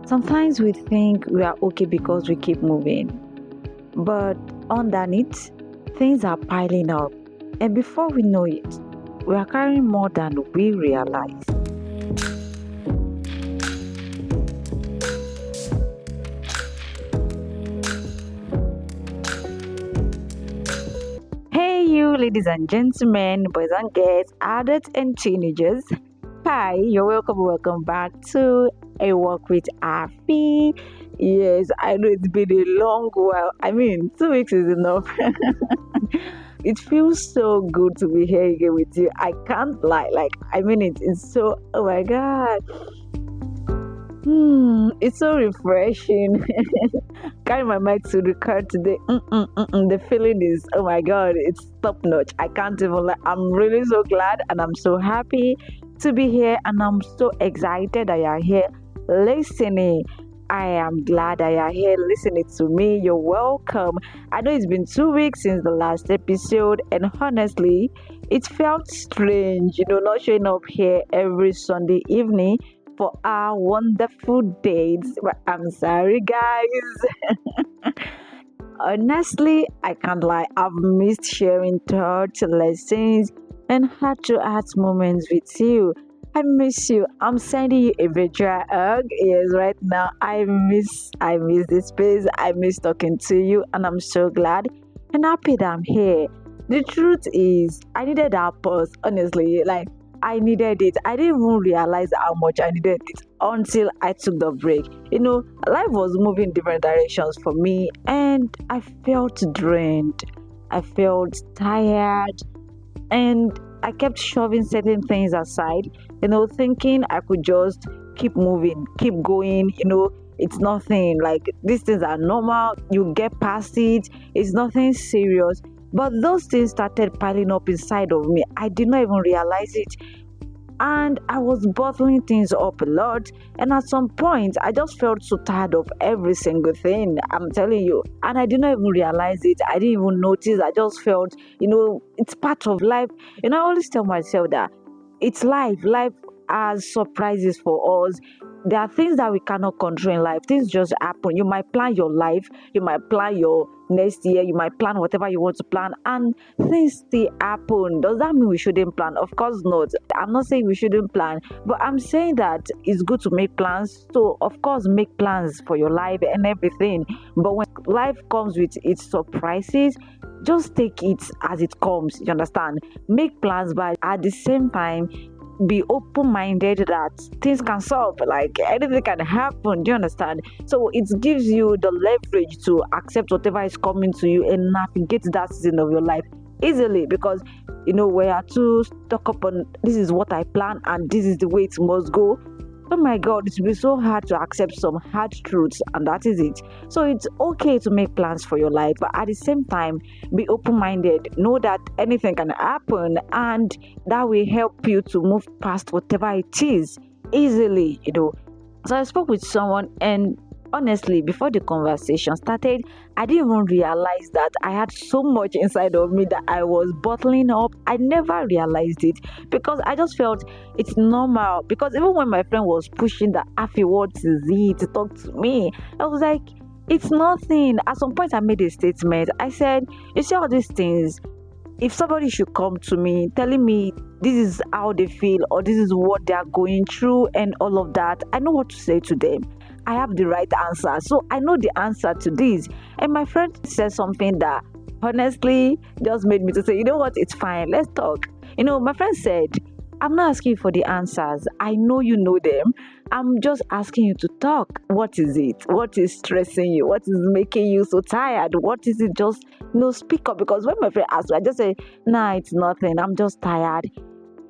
Sometimes we think we are okay because we keep moving, but underneath, things are piling up, and before we know it, we are carrying more than we realize. Hey, you ladies and gentlemen, boys and girls, adults and teenagers. Hi, you're welcome back to A Walk with A.F.I. Yes, I know it's been a long while. I mean, 2 weeks is enough. It feels so good to be here again with you. I can't lie. I mean, it's so, oh my God. It's so refreshing. Carry my mic to record today. The feeling is, oh my God, it's top notch. I can't even lie. I'm really so glad and I'm so happy to be here, and I'm so excited that you're here listening. I am glad that you're here listening to me. You're welcome. I know it's been 2 weeks since the last episode, and honestly, it felt strange, not showing up here every Sunday evening for our wonderful dates. But I'm sorry, guys. Honestly, I can't lie. I've missed sharing thoughts, lessons, and heart to heart moments with you. I miss you. I'm sending you a virtual hug. Yes, right now I miss this space. I miss talking to you, and I'm so glad and happy that I'm here. The truth is, I needed that pause. Honestly, I needed it. I didn't even realize how much I needed it until I took the break. Life was moving in different directions for me, and I felt drained. I felt tired, and I kept shoving certain things aside, thinking I could just keep moving, keep going. It's nothing. Like, these things are normal, you get past it, it's nothing serious. But those things started piling up inside of me. I did not even realize it, and I was bottling things up a lot. And at some point, I just felt so tired of every single thing. I'm telling you, and I did not even realize it. I didn't even notice. I just felt, it's part of life. I always tell myself that it's life. Life has surprises for us. There are things that we cannot control in life. Things just happen. You might plan your life, you might plan your next year, you might plan whatever you want to plan, and things still happen. Does that mean we shouldn't plan? Of course not. I'm not saying we shouldn't plan, but I'm saying that it's good to make plans. So, of course, make plans for your life and everything. But when life comes with its surprises, just take it as it comes. You understand? Make plans, but at the same time, be open-minded that things can solve, like anything can happen. Do you understand? So it gives you the leverage to accept whatever is coming to you and navigate that season of your life easily, because we are too stuck up on this is what I plan and this is the way it must go. Oh my God, it will be so hard to accept some hard truths, and that is it. So it's okay to make plans for your life, but at the same time, be open minded. Know that anything can happen, and that will help you to move past whatever it is easily. So I spoke with someone, and honestly, before the conversation started, I didn't even realize that I had so much inside of me that I was bottling up. I never realized it because I just felt it's normal. Because even when my friend was pushing the Afi, what is it, to talk to me, I was like, it's nothing. At some point, I made a statement. I said, you see all these things, if somebody should come to me telling me this is how they feel or this is what they are going through and all of that, I know what to say to them. I have the right answer. So I know the answer to this. And my friend said something that honestly just made me to say, you know what, it's fine. Let's talk. My friend said, I'm not asking you for the answers. I know you know them. I'm just asking you to talk. What is it? What is stressing you? What is making you so tired? What is it? Just speak up. Because when my friend asked me, I just say, nah, it's nothing. I'm just tired.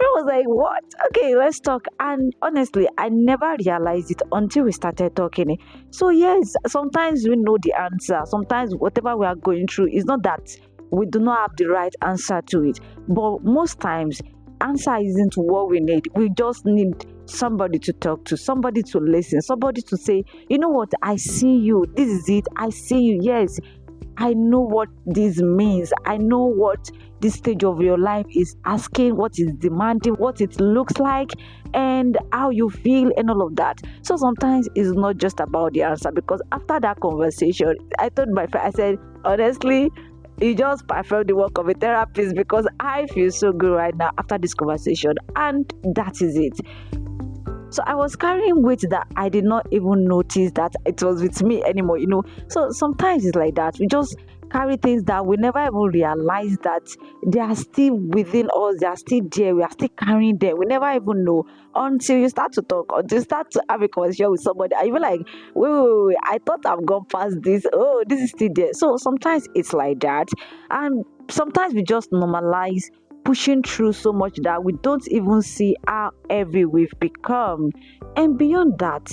I was like, what? Okay, let's talk. And honestly, I never realized it until we started talking. So yes, sometimes we know the answer. Sometimes whatever we are going through is not that we do not have the right answer to it. But most times, answer isn't what we need. We just need somebody to talk to, somebody to listen, somebody to say, you know what, I see you. This is it. I see you. Yes. I know what this means. I know what this stage of your life is asking, what is demanding, what it looks like, and how you feel, and all of that. So sometimes it's not just about the answer, because after that conversation, I told my friend, I said, honestly, you just perfect the work of a therapist, because I feel so good right now after this conversation, and that is it. So I was carrying weight that I did not even notice that it was with me anymore. So sometimes it's like that. We just carry things that we never even realize that they are still within us, they are still there, we are still carrying them. We never even know until you start to talk, until you start to have a conversation with somebody. And you're like, wait, I thought I've gone past this. Oh, this is still there. So sometimes it's like that. And sometimes we just normalize pushing through so much that we don't even see how heavy we've become. And beyond that,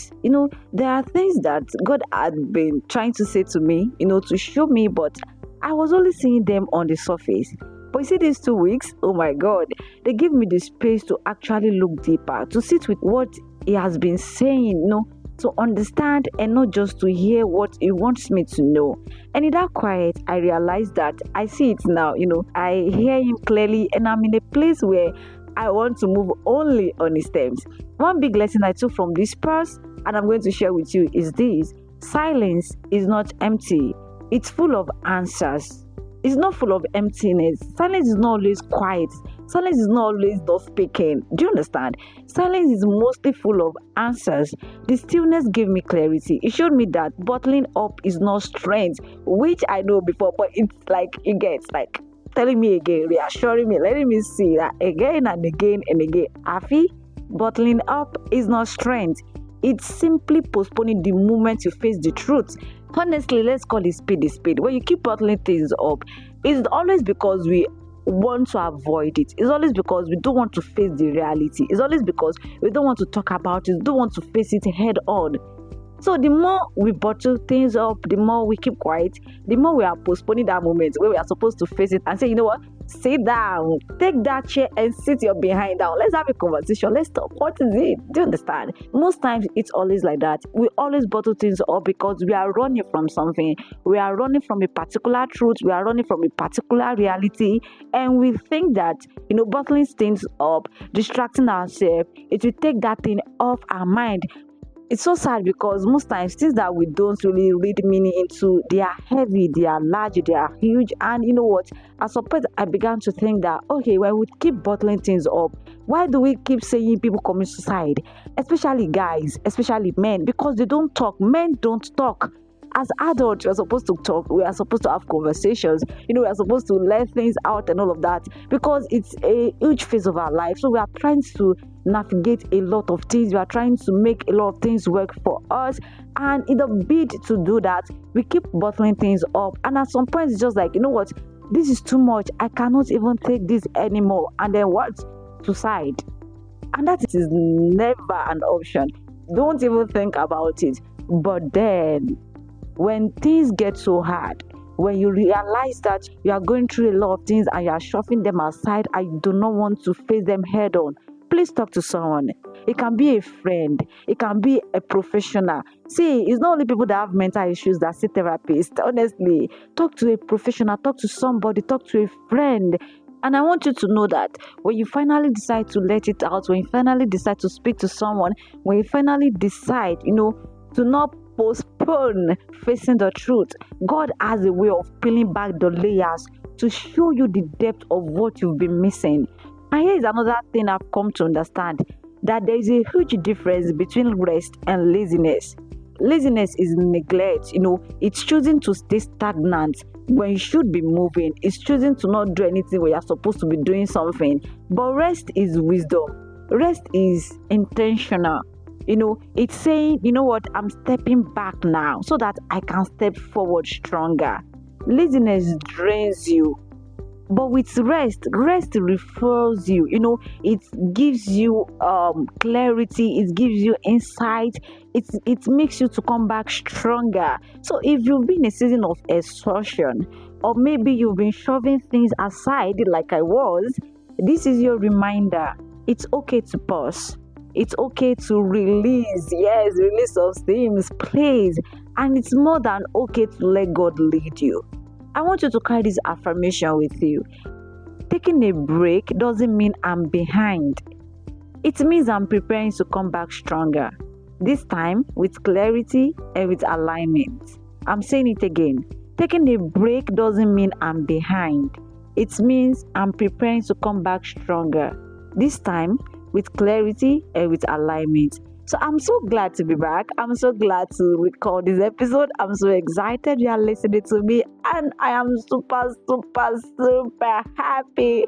there are things that God had been trying to say to me, to show me, but I was only seeing them on the surface. But you see, these 2 weeks, oh my God, they give me the space to actually look deeper, to sit with what He has been saying, to understand, and not just to hear what He wants me to know. And in that quiet, I realized that I see it now. I hear Him clearly, and I'm in a place where I want to move only on His terms. One big lesson I took from this past, and I'm going to share with you, is this: silence is not empty, it's full of answers. It's not full of emptiness. Silence is not always quiet. Silence is not always not speaking. Do you understand? Silence is mostly full of answers. The stillness gave me clarity. It showed me that bottling up is not strength, which I know before, but it's like it gets like telling me again, reassuring me, letting me see that again and again and again. A.F.I, bottling up is not strength. It's simply postponing the moment you face the truth. Honestly, let's call it speed is speed. When you keep bottling things up, it's always because we want to avoid it. It's always because we don't want to face the reality. It's always because we don't want to talk about it, don't want to face it head on. So the more we bottle things up, the more we keep quiet, the more we are postponing that moment where we are supposed to face it and say, you know what, sit down, take that chair and sit your behind down. Let's have a conversation. Let's talk. What is it? Do you understand? Most times it's always like that. We always bottle things up because we are running from something. We are running from a particular truth. We are running from a particular reality. And we think that, bottling things up, distracting ourselves, it will take that thing off our mind. It's so sad because most times things that we don't really read meaning into, they are heavy, they are large, they are huge. And you know what? At some point, I began to think that, okay, when we keep bottling things up, why do we keep saying people commit suicide? Especially guys, especially men, because they don't talk. Men don't talk. As adults, we're supposed to talk, we are supposed to have conversations, we are supposed to let things out and all of that, because it's a huge phase of our life. So we are trying to navigate a lot of things, we are trying to make a lot of things work for us, and in the bid to do that, we keep bottling things up, and at some point it's just like, you know what, this is too much, I cannot even take this anymore, and then what? Suicide. And that is never an option. Don't even think about it. But then when things get so hard, when you realize that you are going through a lot of things and you are shoving them aside and you do not want to face them head on, please talk to someone. It can be a friend, it can be a professional. See, it's not only people that have mental issues that see therapists. Honestly, talk to a professional, talk to somebody, talk to a friend. And I want you to know that when you finally decide to let it out, when you finally decide to speak to someone, when you finally decide, to not postpone facing the truth, God has a way of peeling back the layers to show you the depth of what you've been missing. And here is another thing I've come to understand, that there is a huge difference between rest and laziness. Laziness is neglect, it's choosing to stay stagnant when you should be moving. It's choosing to not do anything when you're supposed to be doing something. But rest is wisdom. Rest is intentional. It's saying, you know what, I'm stepping back now so that I can step forward stronger. Laziness drains you. But with rest refills you. It gives you clarity, it gives you insight, it makes you to come back stronger. So if you've been in a season of exhaustion, or maybe you've been shoving things aside like I was, this is your reminder. It's okay to pause. It's okay to release. Yes, release of things, please. And it's more than okay to let God lead you. I want you to carry this affirmation with you. Taking a break doesn't mean I'm behind. It means I'm preparing to come back stronger. This time with clarity and with alignment. I'm saying it again. Taking a break doesn't mean I'm behind. It means I'm preparing to come back stronger. This time with clarity and with alignment. So I'm so glad to be back. I'm so glad to record this episode. I'm so excited you are listening to me, and I am super, super, super happy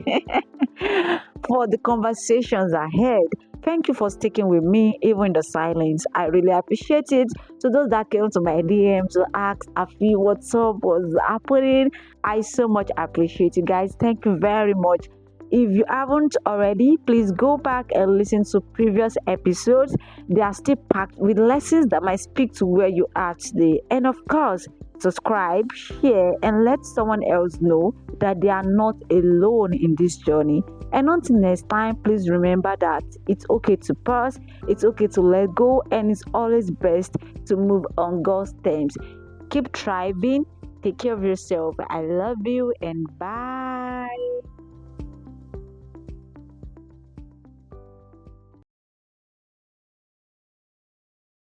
for the conversations ahead. Thank you for sticking with me, even in the silence. I really appreciate it. To those that came to my DM to ask A.F.I what's up, what's happening, I so much appreciate you guys. Thank you very much. If you haven't already, please go back and listen to previous episodes. They are still packed with lessons that might speak to where you are today. And of course, subscribe, share, and let someone else know that they are not alone in this journey. And until next time, please remember that it's okay to pause, it's okay to let go, and it's always best to move on God's terms. Keep thriving, take care of yourself. I love you, and bye.